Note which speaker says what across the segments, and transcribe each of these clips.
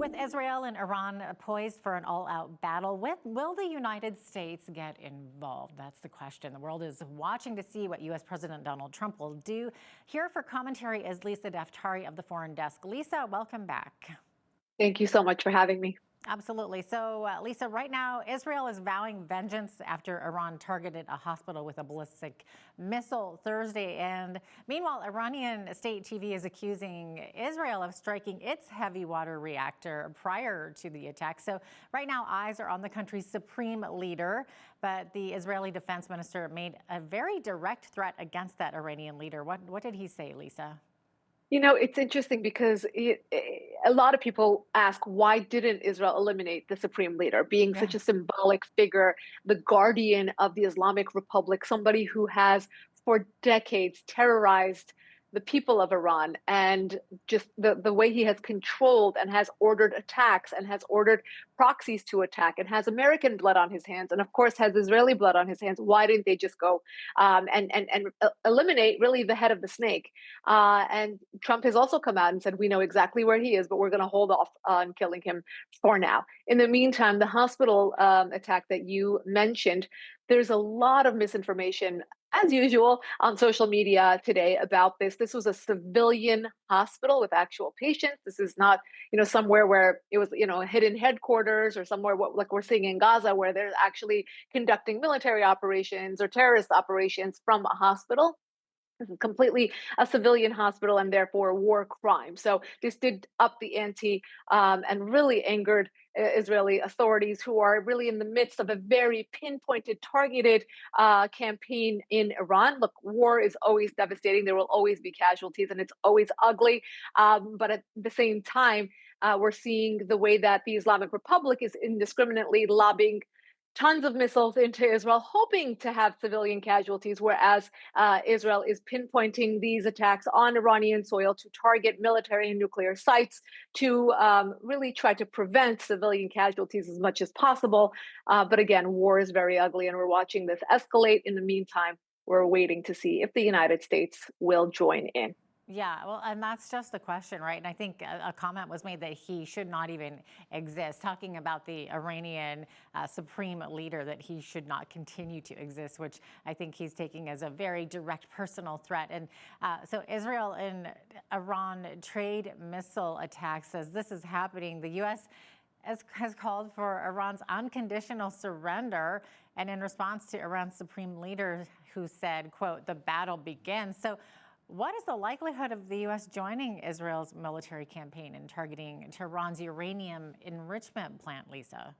Speaker 1: With Israel and Iran poised for an all-out battle, will the United States get involved? That's the question. The world is watching to see what U.S. President Donald Trump will do. Here for commentary is Lisa Daftari of the Foreign Desk. Lisa, welcome back.
Speaker 2: Thank you so much for having me.
Speaker 1: Absolutely. So, Lisa, right now, Israel is vowing vengeance after Iran targeted a hospital with a ballistic missile Thursday. And meanwhile, Iranian state TV is accusing Israel of striking its heavy water reactor prior to the attack. So right now, eyes are on the country's supreme leader. But the Israeli defense minister made a very direct threat against that Iranian leader. What did he say, Lisa?
Speaker 2: You know, it's interesting because a lot of people ask, why didn't Israel eliminate the supreme leader, being
Speaker 1: Yeah.
Speaker 2: such a symbolic figure, the guardian of the Islamic Republic, somebody who has for decades terrorized the people of Iran, and just the way he has controlled and has ordered attacks and has ordered proxies to attack and has American blood on his hands and of course has Israeli blood on his hands. Why didn't they just go and eliminate really the head of the snake? And Trump has also come out and said, we know exactly where he is, but we're going to hold off on killing him for now. In the meantime, the hospital attack that you mentioned, there's a lot of misinformation, as usual, on social media today about this. This was a civilian hospital with actual patients. This is not, somewhere where it was, a hidden headquarters or somewhere like we're seeing in Gaza, where they're actually conducting military operations or terrorist operations from a hospital. This is completely a civilian hospital and therefore a war crime. So this did up the ante and really angered Israeli authorities, who are really in the midst of a very pinpointed, targeted campaign in Iran. Look, war is always devastating. There will always be casualties and it's always ugly. But at the same time, we're seeing the way that the Islamic Republic is indiscriminately lobbing tons of missiles into Israel, hoping to have civilian casualties, whereas Israel is pinpointing these attacks on Iranian soil to target military and nuclear sites to really try to prevent civilian casualties as much as possible. But again, war is very ugly, and we're watching this escalate. In the meantime, we're waiting to see if the United States will join in.
Speaker 1: Yeah, well, and that's just the question, right? And I think a comment was made that he should not even exist, talking about the Iranian supreme leader, that he should not continue to exist, which I think he's taking as a very direct personal threat. And so Israel and Iran trade missile attacks, as this is happening, the U.S. Has called for Iran's unconditional surrender. And in response to Iran's supreme leader, who said, quote, "the battle begins." So what is the likelihood of the U.S. joining Israel's military campaign in targeting Tehran's uranium enrichment plant, Lisa?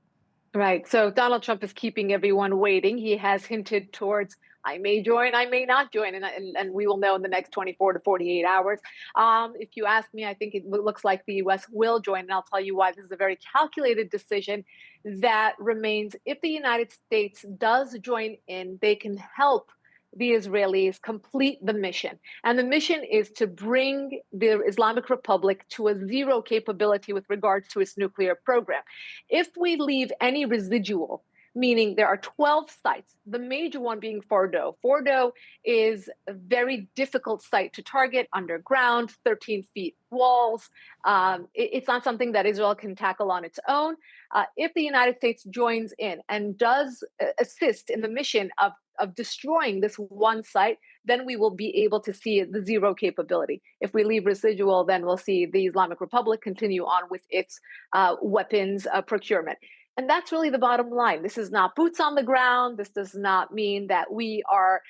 Speaker 2: Right. So Donald Trump is keeping everyone waiting. He has hinted towards, I may join, I may not join, and we will know in the next 24 to 48 hours. If you ask me, I think it looks like the U.S. will join, and I'll tell you why. This is a very calculated decision that remains. If the United States does join in, they can help the Israelis complete the mission. And the mission is to bring the Islamic Republic to a zero capability with regards to its nuclear program. If we leave any residual, meaning there are 12 sites, the major one being Fordo. Fordo is a very difficult site to target, underground, 13 feet walls. It's not something that Israel can tackle on its own. If the United States joins in and does assist in the mission of destroying this one site, then we will be able to see the zero capability. If we leave residual, then we'll see the Islamic Republic continue on with its weapons procurement. And that's really the bottom line. This is not boots on the ground. This does not mean that we are,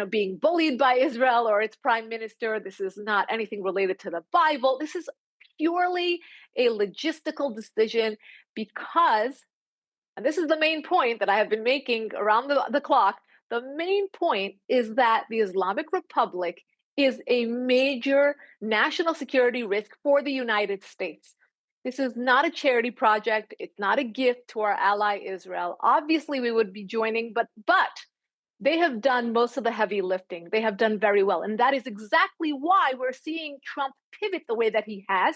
Speaker 2: being bullied by Israel or its prime minister. This is not anything related to the Bible. This is purely a logistical decision because, and this is the main point that I have been making around the clock, the main point is that the Islamic Republic is a major national security risk for the United States. This is not a charity project. It's not a gift to our ally Israel. Obviously, we would be joining, but they have done most of the heavy lifting. They have done very well. And that is exactly why we're seeing Trump pivot the way that he has.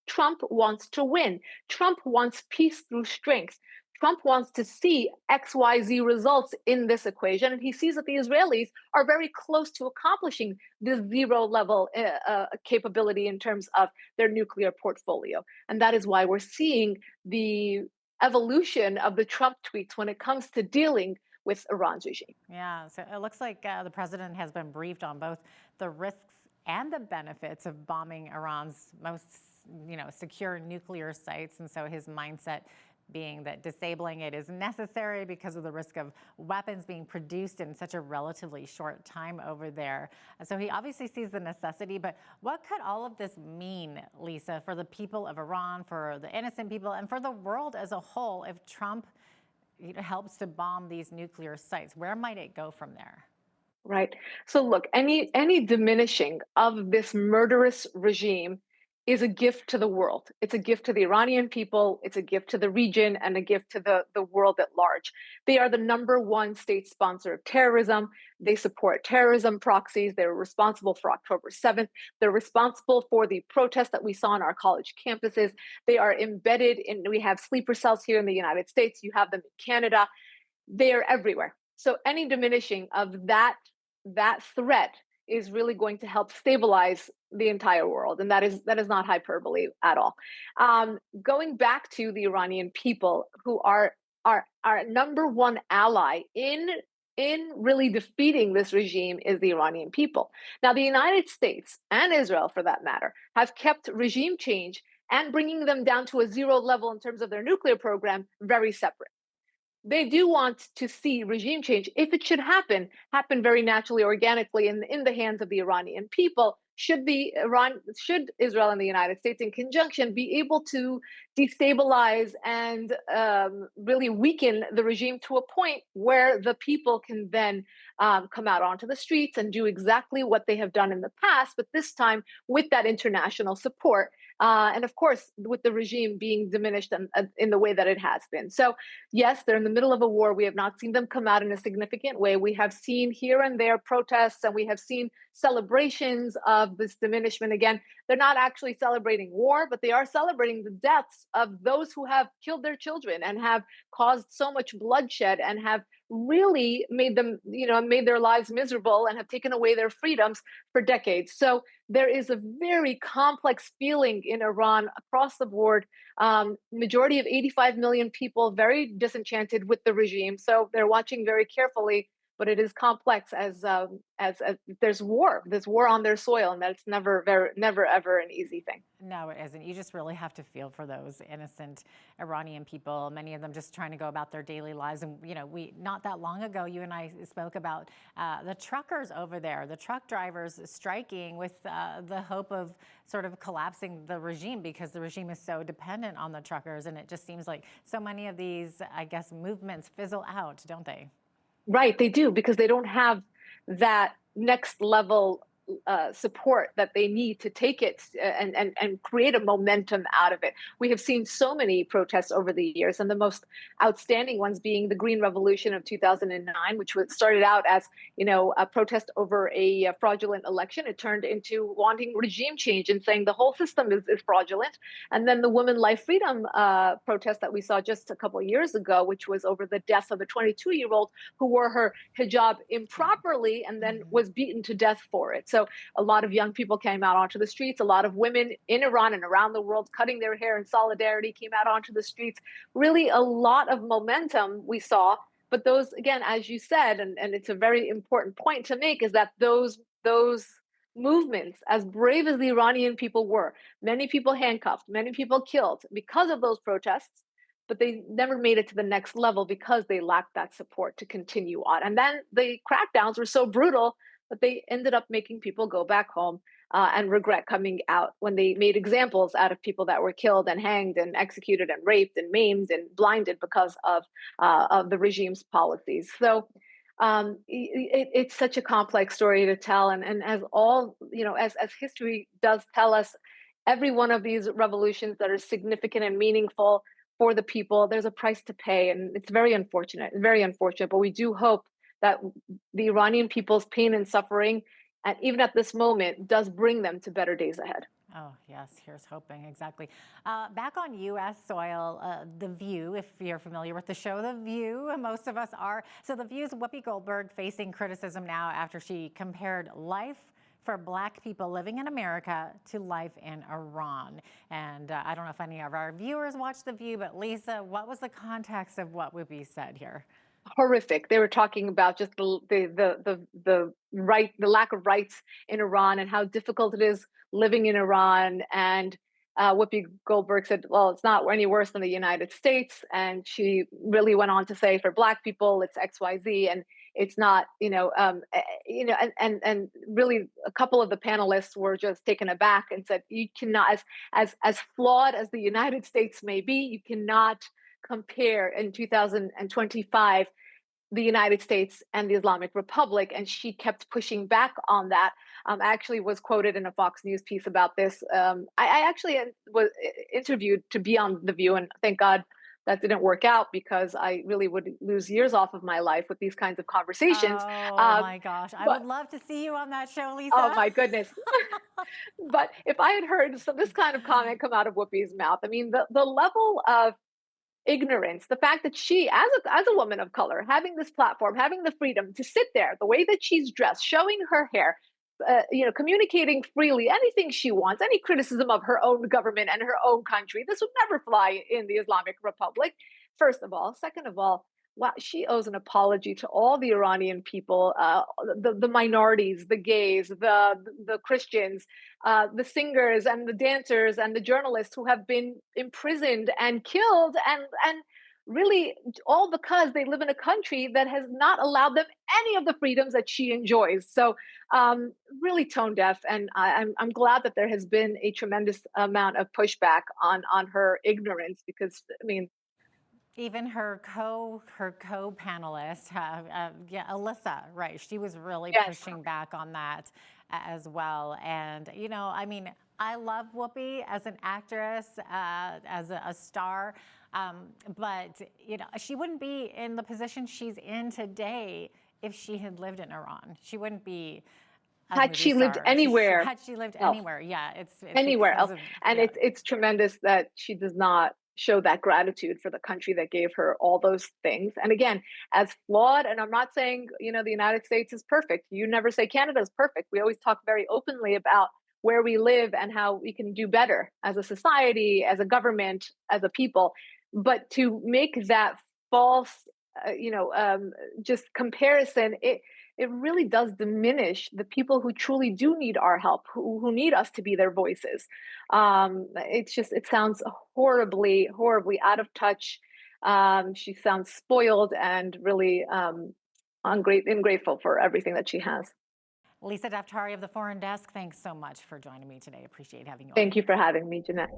Speaker 2: Trump wants to win. Trump wants peace through strength. Trump wants to see XYZ results in this equation, and he sees that the Israelis are very close to accomplishing this zero level capability in terms of their nuclear portfolio. And that is why we're seeing the evolution of the Trump tweets when it comes to dealing with Iran's regime.
Speaker 1: Yeah, so it looks like the president has been briefed on both the risks and the benefits of bombing Iran's most, secure nuclear sites. And so his mindset being that disabling it is necessary because of the risk of weapons being produced in such a relatively short time over there. So he obviously sees the necessity, but what could all of this mean, Lisa, for the people of Iran, for the innocent people, and for the world as a whole if Trump helps to bomb these nuclear sites? Where might it go from there?
Speaker 2: Right. So look, any diminishing of this murderous regime is a gift to the world. It's a gift to the Iranian people, it's a gift to the region, and a gift to the world at large. They are the number one state sponsor of terrorism. They support terrorism proxies. They're responsible for October 7th. They're responsible for the protests that we saw on our college campuses. They are embedded in, we have sleeper cells here in the United States, you have them in Canada. They are everywhere. So any diminishing of that threat is really going to help stabilize the entire world, and that is not hyperbole at all. Going back to the Iranian people, who are our number one ally in really defeating this regime, is the Iranian people. Now, the United States and Israel, for that matter, have kept regime change and bringing them down to a zero level in terms of their nuclear program very separate. They do want to see regime change, if it should happen very naturally, organically, in the hands of the Iranian people. Should Israel and the United States, in conjunction, be able to destabilize and really weaken the regime to a point where the people can then come out onto the streets and do exactly what they have done in the past, but this time with that international support. And of course, with the regime being diminished in the way that it has been. So, yes, they're in the middle of a war. We have not seen them come out in a significant way. We have seen here and there protests, and we have seen celebrations of this diminishment. Again, they're not actually celebrating war, but they are celebrating the deaths of those who have killed their children and have caused so much bloodshed and have really made their lives miserable and have taken away their freedoms for decades. So there is a very complex feeling in Iran across the board. Majority of 85 million people very disenchanted with the regime, so they're watching very carefully. But it is complex as there's war. There's war on their soil, and that's never ever an easy thing.
Speaker 1: No, it isn't. You just really have to feel for those innocent Iranian people, many of them just trying to go about their daily lives. And, we not that long ago, you and I spoke about the truckers over there, the truck drivers striking with the hope of sort of collapsing the regime, because the regime is so dependent on the truckers. And it just seems like so many of these, I guess, movements fizzle out, don't they?
Speaker 2: Right, they do, because they don't have that next level support that they need to take it and create a momentum out of it. We have seen so many protests over the years, and the most outstanding ones being the Green Revolution of 2009, which started out as a protest over a fraudulent election. It turned into wanting regime change and saying the whole system is fraudulent. And then the Women Life Freedom protest that we saw just a couple of years ago, which was over the death of a 22-year-old who wore her hijab improperly and then was beaten to death for it. So a lot of young people came out onto the streets. A lot of women in Iran and around the world cutting their hair in solidarity came out onto the streets. Really a lot of momentum we saw. But those, again, as you said, and it's a very important point to make, is that those movements, as brave as the Iranian people were, many people handcuffed, many people killed because of those protests, but they never made it to the next level because they lacked that support to continue on. And then the crackdowns were so brutal that they ended up making people go back home and regret coming out when they made examples out of people that were killed and hanged and executed and raped and maimed and blinded because of the regime's policies. So it's such a complex story to tell, and as all as history does tell us, every one of these revolutions that are significant and meaningful for the people, there's a price to pay, and it's very unfortunate, very unfortunate. But we do hope that the Iranian people's pain and suffering, and even at this moment, does bring them to better days ahead.
Speaker 1: Oh, yes, here's hoping. Exactly. Back on U.S. soil, The View, if you're familiar with the show The View, most of us are. So, The View's Whoopi Goldberg facing criticism now after she compared life for Black people living in America to life in Iran. And I don't know if any of our viewers watched The View, but Lisa, what was the context of what Whoopi said here?
Speaker 2: Horrific. They were talking about just the lack of rights in Iran and how difficult it is living in Iran. And Whoopi Goldberg said, "Well, it's not any worse than the United States." And she really went on to say, "For Black people, it's X, Y, Z, and it's not, and really, a couple of the panelists were just taken aback and said, "You cannot, as flawed as the United States may be, you cannot." Compare in 2025 the United States and the Islamic Republic, and she kept pushing back on that. I actually was quoted in a Fox News piece about this. I actually was interviewed to be on The View, and thank God that didn't work out because I really would lose years off of my life with these kinds of conversations.
Speaker 1: Oh
Speaker 2: Um,
Speaker 1: my gosh. I
Speaker 2: but
Speaker 1: would love to see you on that show,
Speaker 2: oh
Speaker 1: Lisa.
Speaker 2: my goodness. But if I had heard this kind of comment come out of Whoopi's mouth, I mean, the level of ignorance, the fact that she, as a woman of color, having this platform, having the freedom to sit there, the way that she's dressed, showing her hair, communicating freely, anything she wants, any criticism of her own government and her own country, this would never fly in the Islamic Republic. First of all, second of all, wow, she owes an apology to all the Iranian people, the minorities, the gays, the Christians, the singers and the dancers and the journalists who have been imprisoned and killed, and really all because they live in a country that has not allowed them any of the freedoms that she enjoys. So really tone deaf, and I'm glad that there has been a tremendous amount of pushback on her ignorance, because I mean,
Speaker 1: Even her co panelist, yeah, Alyssa, right? She was really
Speaker 2: yes,
Speaker 1: pushing back on that as well. And I mean, I love Whoopi as an actress, as a star, but she wouldn't be in the position she's in today if she had lived in Iran. She wouldn't be a
Speaker 2: had
Speaker 1: movie
Speaker 2: she lived
Speaker 1: star.
Speaker 2: anywhere
Speaker 1: Had she lived
Speaker 2: else,
Speaker 1: anywhere, yeah, it's
Speaker 2: anywhere
Speaker 1: because
Speaker 2: else.
Speaker 1: of
Speaker 2: And
Speaker 1: yeah.
Speaker 2: it's tremendous that she does not show that gratitude for the country that gave her all those things. And again, as flawed, and I'm not saying, the United States is perfect. You never say Canada is perfect. We always talk very openly about where we live and how we can do better as a society, as a government, as a people. But to make that false, just comparison, it really does diminish the people who truly do need our help, who need us to be their voices. It sounds horribly, horribly out of touch. She sounds spoiled and really ungrateful for everything that she has.
Speaker 1: Lisa Daftari of the Foreign Desk, thanks so much for joining me today. Appreciate having you on.
Speaker 2: Thank you for having me, Jeanette.